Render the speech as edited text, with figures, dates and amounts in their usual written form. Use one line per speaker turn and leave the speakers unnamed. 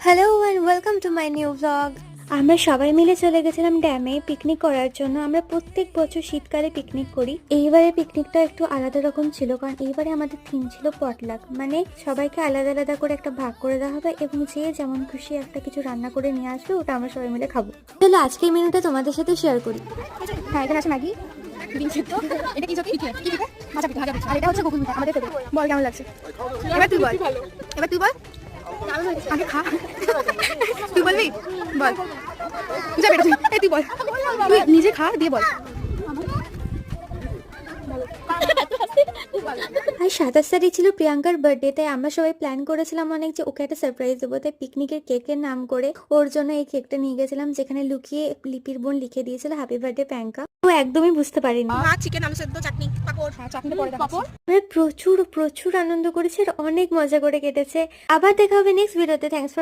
Hello and welcome to my new blog. আমরা সবাই মিলে চলে গেছিলাম ড্যামে পিকনিক করার জন্য। আমরা প্রত্যেক বছর শীতকালে পিকনিক করি। এইবারে পিকনিকটা একটু আলাদা রকম ছিল, কারণ এইবারে আমাদের থিম ছিল পটলাক, মানে সবাইকে আলাদা আলাদা করে একটা ভাগ করে দেওয়া হবে এবং যে যেমন খুশি একটা কিছু রান্না করে নিয়ে আসবে, ওটা আমরা সবাই মিলে খাবো। তাহলে আজকের মেনুটা তোমাদের সাথে শেয়ার করি।
হ্যাঁ, এখানে আছে ম্যাগি, ডিম সিদ্ধ, এটা কি সত্যি পিঠে, কি পিঠে? ভাজা পিঠে, আর এটা হচ্ছে গোকুল পিঠে, আমাদের ফেভারিট। বল কেমন লাগছে? এবার তুই বল, আগে খা। তুই বলবি? বল। যাবে এটা তুই বল, তুই নিজে খা দিয়ে বল।
আর 27 তারিখ ছিল প্রিয়াঙ্কার বার্থডে, তাই আমরা সবাই প্ল্যান করেছিলাম অনেক যে ওকে একটা সারপ্রাইজ দেবো। তাই পিকনিকের কেকের নাম করে ওর জন্য এই কেকটা নিয়ে গেছিলাম, যেখানে লুকিয়ে লিপির বোন লিখে দিয়েছিল হ্যাপি বার্থডে প্রিয়াঙ্কা। ও একদমই বুঝতে পারিনি।
ভাত, চিকেন, আলু সেদ্ধ, চাটনি, পাপড়। হ্যাঁ, চাটনিটা পরে দেখাচ্ছি।
আমরা প্রচুর প্রচুর আনন্দ করেছি আর অনেক মজা করে কেটেছে। আবার দেখা হবে নেক্সট ভিডিওতে। Thanks for